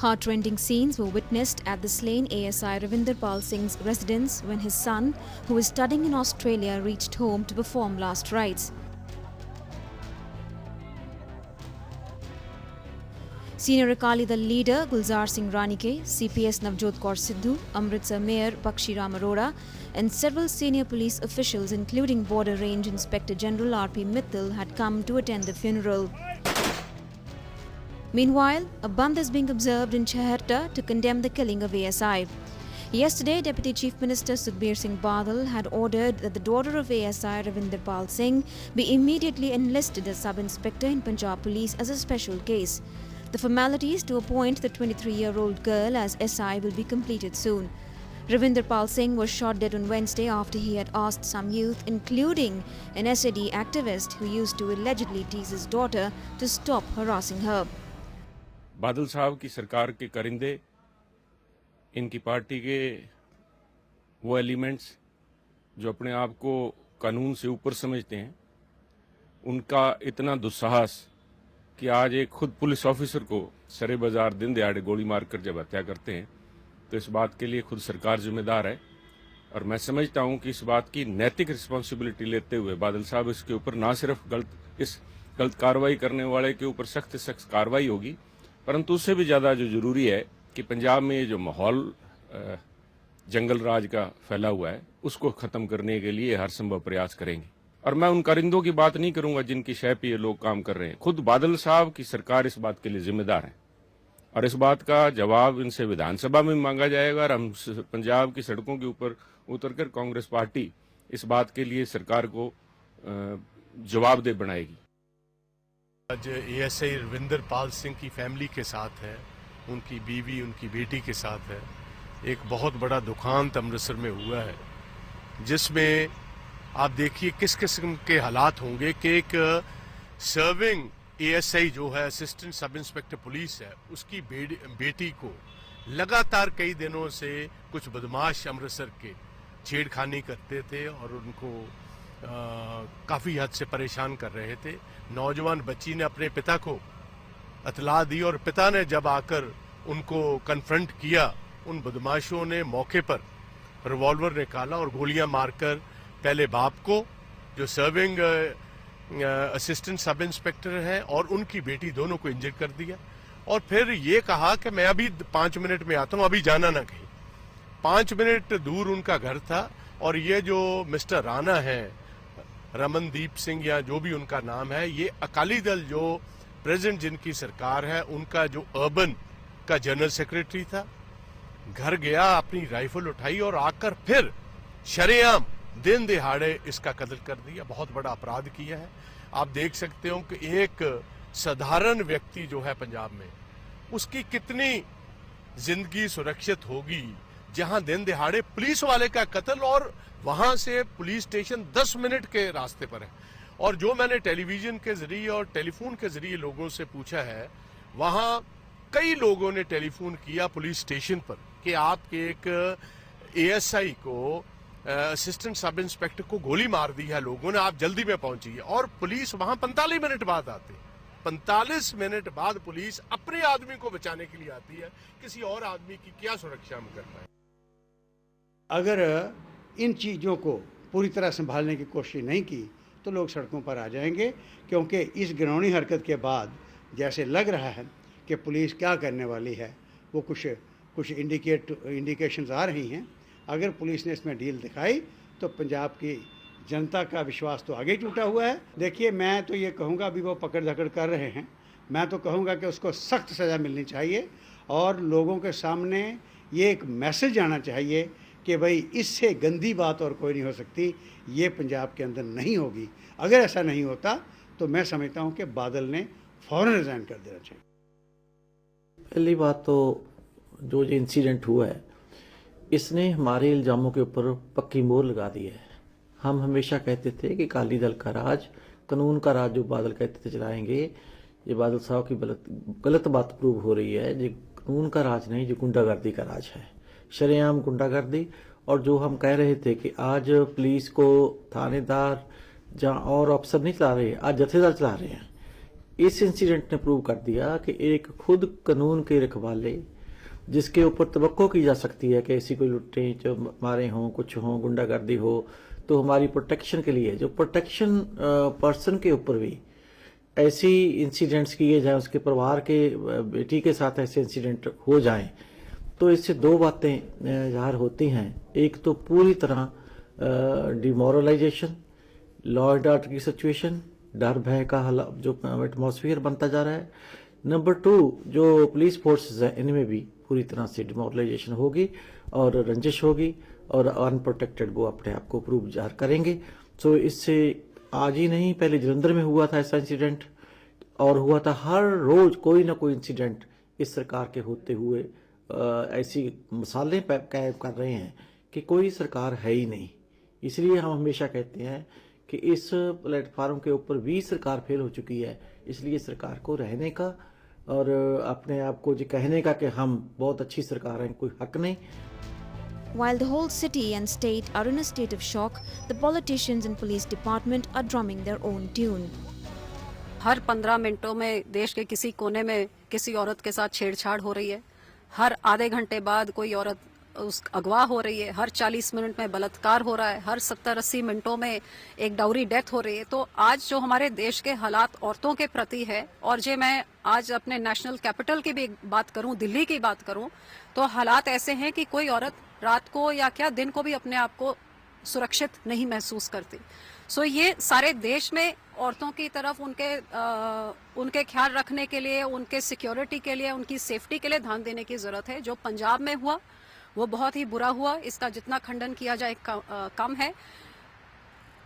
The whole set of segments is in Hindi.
Heart-rending scenes were witnessed at the slain ASI Ravinder Pal Singh's residence when his son, who was studying in Australia, reached home to perform last rites. Senior Akali Dal leader Gulzar Singh Ranike, CPS Navjot Kaur Sidhu, Amritsar Mayor Bakshi Ram Arora and several senior police officials including Border Range Inspector General R.P. Mittal had come to attend the funeral. Meanwhile, a bandh is being observed in Chaharta to condemn the killing of ASI. Yesterday, Deputy Chief Minister Sukhbir Singh Badal had ordered that the daughter of ASI Ravinder Pal Singh be immediately enlisted as sub-inspector in Punjab Police as a special case. The formalities to appoint the 23-year-old girl as SI will be completed soon. Ravinder Pal Singh was shot dead on Wednesday after he had asked some youth, including an SAD activist who used to allegedly tease his daughter, to stop harassing her. बादल साहब की सरकार के करिंदे, इनकी पार्टी के वो एलिमेंट्स जो अपने आप को कानून से ऊपर समझते हैं, उनका इतना दुस्साहस कि आज एक खुद पुलिस ऑफिसर को सरे बाजार दिन दहाड़े गोली मारकर जब हत्या करते हैं, तो इस बात के लिए खुद सरकार जिम्मेदार है। और मैं समझता हूं कि इस बात की नैतिक रिस्पॉन्सिबिलिटी लेते हुए बादल साहब इसके ऊपर ना सिर्फ गलत कार्रवाई करने वाले के ऊपर सख्त से सख्त कार्रवाई होगी, परंतु उससे भी ज़्यादा जो जरूरी है कि पंजाब में जो माहौल जंगल राज का फैला हुआ है, उसको ख़त्म करने के लिए हर संभव प्रयास करेंगे। और मैं उन कारिंदों की बात नहीं करूंगा जिनकी शय पे ये लोग काम कर रहे हैं। खुद बादल साहब की सरकार इस बात के लिए जिम्मेदार है और इस बात का जवाब इनसे विधानसभा में मांगा जाएगा और हम पंजाब की सड़कों के ऊपर उतरकर कांग्रेस पार्टी इस बात के लिए सरकार को जवाबदेह बनाएगी। आज ASI रविंदर पाल सिंह की फैमिली के साथ है, उनकी बीवी, उनकी बेटी के साथ है। एक बहुत बड़ा दुखांत अमृतसर में हुआ है, जिसमें आप देखिए किस किस्म के हालात होंगे कि एक सर्विंग ASI जो है, असिस्टेंट सब इंस्पेक्टर पुलिस है, उसकी बेटी को लगातार कई दिनों से कुछ बदमाश अमृतसर के छेड़खानी करते थे और उनको काफ़ी हद से परेशान कर रहे थे। नौजवान बच्ची ने अपने पिता को इतला दी और पिता ने जब आकर उनको कन्फ्रंट किया, उन बदमाशों ने मौके पर रिवॉल्वर निकाला और गोलियां मारकर पहले बाप को, जो सर्विंग असिस्टेंट सब इंस्पेक्टर है, और उनकी बेटी, दोनों को इंजर्ड कर दिया। और फिर ये कहा कि मैं अभी 5 मिनट में आता हूं, अभी जाना ना कहीं। 5 मिनट दूर उनका घर था और ये जो मिस्टर राणा है, रमनदीप सिंह या जो भी उनका नाम है, ये अकाली दल जो प्रेजेंट जिनकी सरकार है, उनका जो अर्बन का जनरल सेक्रेटरी था, घर गया, अपनी राइफल उठाई और आकर फिर शरेआम दिन दिहाड़े इसका कत्ल कर दिया। बहुत बड़ा अपराध किया है। आप देख सकते हो कि एक साधारण व्यक्ति जो है पंजाब में, उसकी कितनी जिंदगी सुरक्षित होगी जहां दिन दिहाड़े पुलिस वाले का कत्ल, और वहां से पुलिस स्टेशन 10 मिनट के रास्ते पर है। और जो मैंने टेलीविजन के जरिए और टेलीफोन के जरिए लोगों से पूछा है, वहां कई लोगों ने टेलीफोन किया पुलिस स्टेशन पर कि आपके एक ASI को, असिस्टेंट सब इंस्पेक्टर को गोली मार दी है लोगों ने, आप जल्दी में पहुंचिए। और पुलिस वहां 45 मिनट बाद आती है। 45 मिनट बाद पुलिस अपने आदमी को बचाने के लिए आती है। किसी और आदमी की क्या सुरक्षा हम कर पाए? अगर इन चीज़ों को पूरी तरह संभालने की कोशिश नहीं की तो लोग सड़कों पर आ जाएंगे, क्योंकि इस घिनौनी हरकत के बाद जैसे लग रहा है कि पुलिस क्या करने वाली है, वो कुछ इंडिकेशंस आ रही हैं। अगर पुलिस ने इसमें डील दिखाई तो पंजाब की जनता का विश्वास तो आगे टूटा हुआ है। देखिए, मैं तो ये कहूँगा, अभी वो पकड़ धकड़ कर रहे हैं, मैं तो कहूँगा कि उसको सख्त सज़ा मिलनी चाहिए और लोगों के सामने ये एक मैसेज जाना चाहिए कि भाई इससे गंदी बात और कोई नहीं हो सकती, ये पंजाब के अंदर नहीं होगी। अगर ऐसा नहीं होता तो मैं समझता हूँ कि बादल ने फ़ौरन रिज़ाइन कर देना चाहिए। पहली बात तो जो इंसिडेंट हुआ है, इसने हमारे इल्ज़ामों के ऊपर पक्की मोहर लगा दी है। हम हमेशा कहते थे कि अकाली दल का राज, कानून का राज जो बादल कहते थे चलाएंगे, ये बादल साहब की गलत बात प्रूव हो रही है। जो कानून का राज नहीं, जो गुंडागर्दी का राज है, शरेआम गुंडागर्दी। और जो हम कह रहे थे कि आज पुलिस को थानेदार जहाँ और अफसर नहीं चला रहे, आज जथेदार चला रहे हैं। इस इंसिडेंट ने प्रूव कर दिया कि एक खुद कानून के रखवाले जिसके ऊपर तवक्को की जा सकती है कि ऐसी कोई लुटें जो मारे हों, कुछ हों, गुंडागर्दी हो, तो हमारी प्रोटेक्शन के लिए जो प्रोटेक्शन पर्सन के ऊपर भी ऐसी इंसिडेंट्स किए जाएं, उसके परिवार के बेटी के साथ ऐसे इंसिडेंट हो जाएं, तो इससे दो बातें ज़ाहिर होती हैं। एक तो पूरी तरह डिमोरलाइजेशन, लॉ एंड ऑर्डर की सिचुएशन, डर भय का जो एटमॉस्फेयर बनता जा रहा है। नंबर 2, जो पुलिस फोर्सेस हैं इनमें भी पूरी तरह से डिमोरलाइजेशन होगी और रंजिश होगी और अनप्रोटेक्टेड वो अपने आप को प्रूव ज़ाहिर करेंगे। सो इससे आज ही नहीं, पहले जलंधर में हुआ था ऐसा इंसिडेंट, और हुआ था हर रोज कोई ना कोई इंसिडेंट इस सरकार के होते हुए ऐसी मिसालें कायम कर रहे हैं कि कोई सरकार है ही नहीं। इसलिए हम हमेशा कहते हैं कि इस प्लेटफार्म के ऊपर भी सरकार फेल हो चुकी है, इसलिए सरकार को रहने का और अपने आप को जो कहने का कि हम बहुत अच्छी सरकार हैं कोई हक नहीं। While the whole city and state are in a state of shock, the politicians and police department are drumming their own tune. हर 15 मिनटों में देश के किसी कोने में किसी औरत के साथ छेड़छाड़ हो रही है। हर आधे घंटे बाद कोई औरत उस अगवा हो रही है। हर 40 मिनट में बलात्कार हो रहा है। हर 70-80 मिनटों में एक डाउरी डेथ हो रही है। तो आज जो हमारे देश के हालात औरतों के प्रति है, और जो मैं आज अपने नेशनल कैपिटल की भी बात करूं, दिल्ली की बात करूं, तो हालात ऐसे हैं कि कोई औरत रात को या क्या दिन को भी अपने आप को सुरक्षित नहीं महसूस करती। सो ये सारे देश में औरतों की तरफ उनके ख्याल रखने के लिए, उनके सिक्योरिटी के लिए, उनकी सेफ्टी के लिए ध्यान देने की जरूरत है। जो पंजाब में हुआ वो बहुत ही बुरा हुआ, इसका जितना खंडन किया जाए कम है।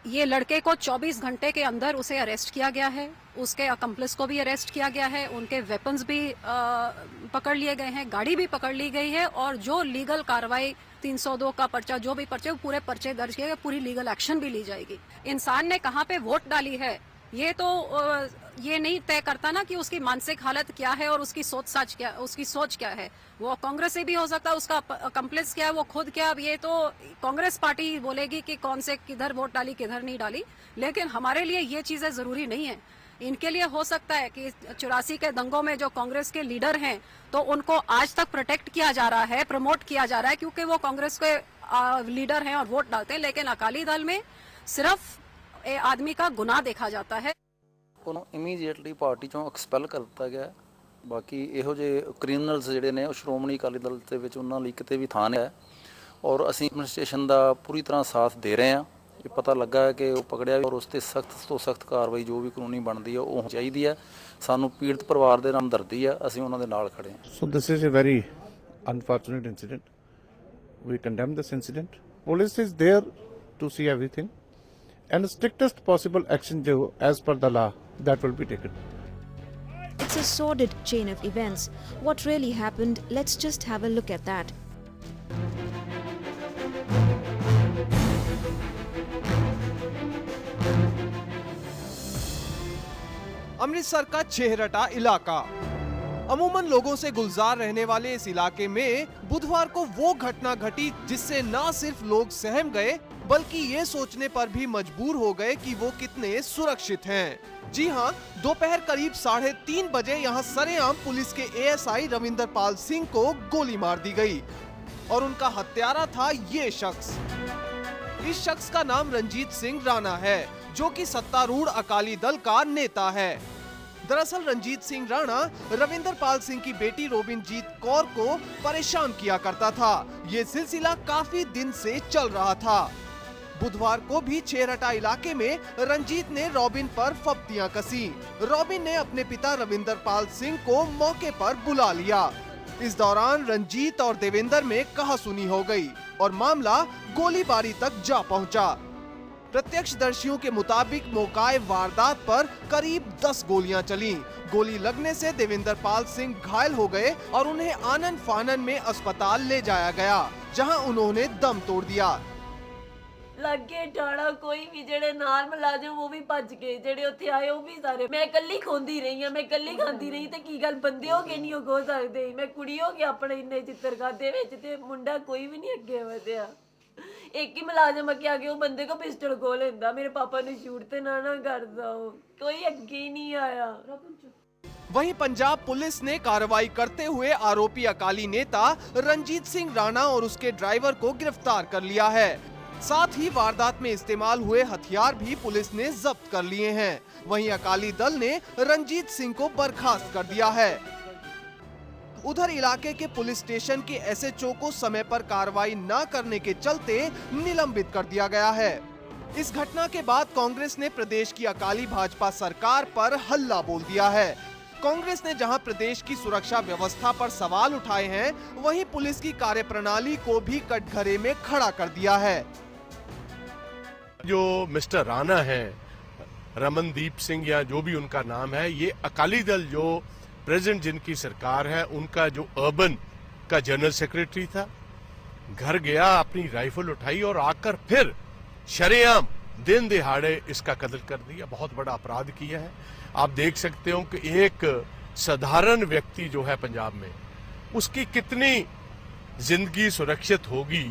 ये लड़के को 24 घंटे के अंदर उसे अरेस्ट किया गया है, उसके अकम्प्लिस को भी अरेस्ट किया गया है, उनके वेपन्स भी पकड़ लिए गए हैं, गाड़ी भी पकड़ ली गई है, और जो लीगल कार्रवाई 302 का पर्चा, जो भी पर्चे, पूरे पर्चे दर्ज किए गए, पूरी लीगल एक्शन भी ली जाएगी। इंसान ने कहाँ पे वोट डाली है ये तो ये नहीं तय करता ना कि उसकी मानसिक हालत क्या है और उसकी सोच क्या है। वो कांग्रेस से भी हो सकता है, उसका अकम्प्लिस क्या है, वो खुद क्या, अब ये तो कांग्रेस पार्टी बोलेगी कि कौन से किधर वोट डाली किधर नहीं डाली। लेकिन हमारे लिए ये चीजें जरूरी नहीं है। इनके लिए हो सकता है कि 84 के दंगों में जो कांग्रेस के लीडर हैं, तो उनको आज तक प्रोटेक्ट किया जा रहा है, प्रमोट किया जा रहा है, क्योंकि वो कांग्रेस के लीडर हैं और वोट डालते हैं। लेकिन अकाली दल में सिर्फ आदमी का गुनाह देखा जाता है। ਉਹਨੂੰ ਇਮੀਡੀਏਟਲੀ ਪਾਰਟੀ ਚੋਂ ਐਕਸਪੈਲ ਕਰ ਦਿੱਤਾ ਗਿਆ। ਬਾਕੀ ਇਹੋ ਜਿਹੇ ਕ੍ਰਿਮੀਨਲਸ ਜਿਹੜੇ ਨੇ ਉਹ ਸ਼੍ਰੋਮਣੀ ਅਕਾਲੀ ਦਲ ਦੇ ਵਿੱਚ ਉਹਨਾਂ ਲਈ ਕਿਤੇ ਵੀ ਥਾਂ ਨਹੀਂ ਹੈ, ਔਰ ਅਸੀਂ ਐਡਮਿਨਿਸਟ੍ਰੇਸ਼ਨ ਦਾ ਪੂਰੀ ਤਰ੍ਹਾਂ ਸਾਥ ਦੇ ਰਹੇ ਹਾਂ। ਇਹ ਪਤਾ ਲੱਗਾ ਹੈ ਕਿ ਉਹ ਪਕੜਿਆ ਔਰ ਉਸ 'ਤੇ ਸਖਤ ਤੋਂ ਸਖਤ ਕਾਰਵਾਈ ਜੋ ਵੀ ਕਾਨੂੰਨੀ ਬਣਦੀ ਹੈ ਉਹ ਚਾਹੀਦੀ ਹੈ। ਸਾਨੂੰ ਪੀੜਤ ਪਰਿਵਾਰ ਦੇ ਨਾਲ ਹਮਦਰਦੀ ਹੈ, ਅਸੀਂ ਉਹਨਾਂ ਦੇ ਨਾਲ ਖੜੇ ਹਾਂ। So this is a very unfortunate incident. We condemn this incident. Police is there to see everything, and the strictest possible action as per the law that will be taken. It's a sordid chain of events. What really happened? Let's just have a look at that. Amritsar का छेहरटा इलाका। अमूमन लोगों से गुलजार रहने वाले इस इलाके में बुधवार को वो घटना घटी जिससे न सिर्फ लोग सहम गए बल्कि ये सोचने पर भी मजबूर हो गए कि वो कितने सुरक्षित हैं। जी हाँ, दोपहर करीब 3:30 बजे यहाँ सरेआम पुलिस के एएसआई रविंदर पाल सिंह को गोली मार दी गई और उनका हत्यारा था ये शख्स। इस शख्स का नाम रंजीत सिंह राणा है, जो कि सत्तारूढ़ अकाली दल का नेता है। दरअसल रंजीत सिंह राणा रविंदर पाल सिंह की बेटी रोबिनजीत कौर को परेशान किया करता था। ये सिलसिला काफी दिन से चल रहा था। बुधवार को भी छेहरटा इलाके में रंजीत ने रॉबिन पर फप्तियां कसी। रॉबिन ने अपने पिता रविंदर पाल सिंह को मौके पर बुला लिया। इस दौरान रंजीत और देवेंद्र में कहासुनी हो गई और मामला गोलीबारी तक जा पहुंचा। प्रत्यक्षदर्शियों के मुताबिक मौकाए वारदात पर करीब 10 गोलियां चली। गोली लगने से देवेंद्र पाल सिंह घायल हो गए और उन्हें आनन फानन में अस्पताल ले जाया गया, जहां उन्होंने दम तोड़ दिया। ਲੱਗੇ ਠਾਣਾ ਕੋਈ ਵੀ ਜਿਹੜੇ ਨਾਲ ਮੁਲਾਜ਼ਮ ਉਹ ਵੀ ਭੱਜ ਗਏ, ਜਿਹੜੇ ਉੱਥੇ ਆਏ ਉਹ ਵੀ ਸਾਰੇ। ਮੈਂ ਇਕੱਲੀ ਖੋਂਦੀ ਰਹੀ ਆ, ਮੈਂ ਇਕੱਲੀ ਖਾਂਦੀ ਰਹੀ ਤੇ ਕੀ ਗੱਲ ਬੰਦੇ ਹੋ ਕੇ ਨਹੀਂ ਖੋ ਸਕਦੇ। ਮੈਂ ਕੁੜੀ ਹੋ ਕੇ ਆਪਣੇ ਇੰਨੇ ਚਿੱਤਰ ਖਾਦੇ ਵਿੱਚ ਤੇ ਮੁੰਡਾ ਕੋਈ ਵੀ ਨਹੀਂ ਅੱਗੇ ਵਧਿਆ। ਇੱਕ ਹੀ ਮੁਲਾਜ਼ਮ ਅੱਗੇ ਆ ਕੇ ਉਹ ਬੰਦੇ ਕੋ ਪਿਸਟਲ ਖੋਲ ਲੈਂਦਾ, ਮੇਰੇ ਪਾਪਾ ਨੂੰ ਸ਼ੂਟ ਤੇ ਨਾ ਕਰਦਾ, ਉਹ ਕੋਈ ਅੱਗੇ ਹੀ ਨਹੀਂ ਆਇਆ। वहीं पंजाब पुलिस ने कार्रवाई करते हुए आरोपी अकाली नेता रंजीत सिंह राणा और उसके ड्राइवर को गिरफ्तार कर लिया है। साथ ही वारदात में इस्तेमाल हुए हथियार भी पुलिस ने जब्त कर लिए हैं। वहीं अकाली दल ने रंजीत सिंह को बर्खास्त कर दिया है। उधर इलाके के पुलिस स्टेशन के एसएचओ को समय पर कार्रवाई न करने के चलते निलंबित कर दिया गया है। इस घटना के बाद कांग्रेस ने प्रदेश की अकाली भाजपा सरकार पर हल्ला बोल दिया है। कांग्रेस ने जहां प्रदेश की सुरक्षा व्यवस्था पर सवाल उठाए हैं, वहीं पुलिस की कार्यप्रणाली को भी कटघरे में खड़ा कर दिया है। जो मिस्टर राणा है, रमनदीप सिंह या जो भी उनका नाम है, ये अकाली दल जो प्रेजेंट जिनकी सरकार है उनका जो अर्बन का जनरल सेक्रेटरी था, घर गया, अपनी राइफल उठाई और आकर फिर शरेआम दिन दिहाड़े इसका कत्ल कर दिया। बहुत बड़ा अपराध किया है। आप देख सकते हो कि एक साधारण व्यक्ति जो है पंजाब में, उसकी कितनी जिंदगी सुरक्षित होगी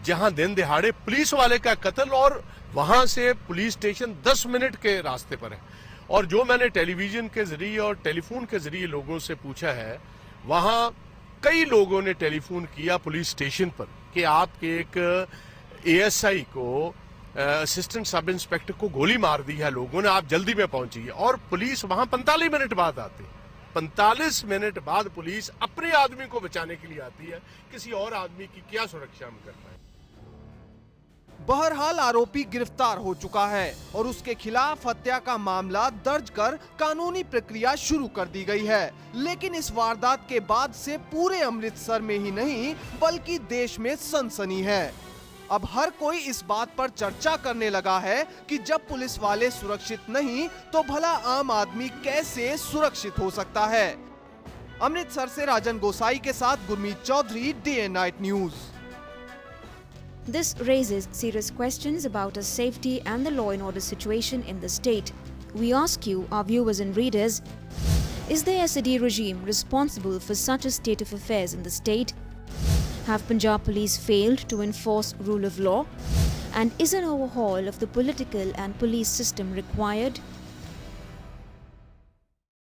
जहां दिन दिहाड़े पुलिस वाले का कत्ल, और वहां से पुलिस स्टेशन 10 मिनट के रास्ते पर है। और जो मैंने टेलीविजन के जरिए और टेलीफोन के जरिए लोगों से पूछा है, वहां कई लोगों ने टेलीफोन किया पुलिस स्टेशन पर कि आपके एक एएसआई को, असिस्टेंट सब इंस्पेक्टर को गोली मार दी है लोगों ने, आप जल्दी में पहुंचिए। और पुलिस वहां 45 मिनट बाद आती है। 45 मिनट बाद पुलिस अपने आदमी को बचाने के लिए आती है। किसी और आदमी की क्या सुरक्षा हम कर पाए। बहरहाल आरोपी गिरफ्तार हो चुका है और उसके खिलाफ हत्या का मामला दर्ज कर कानूनी प्रक्रिया शुरू कर दी गई है। लेकिन इस वारदात के बाद से पूरे अमृतसर में ही नहीं बल्कि देश में सनसनी है। अब हर कोई इस बात पर चर्चा करने लगा है कि जब पुलिस वाले सुरक्षित नहीं तो भला आम आदमी कैसे सुरक्षित हो सकता है। अमृतसर से राजन गोसाई के साथ Gurmeet Chaudhary, day and night news. This raises serious questions about the safety and the law and order situation in the state. We ask you, our viewers and readers, is the SAD regime responsible for such a state of affairs in the state? Have Punjab police failed to enforce rule of law? And is an overhaul of the political and police system required?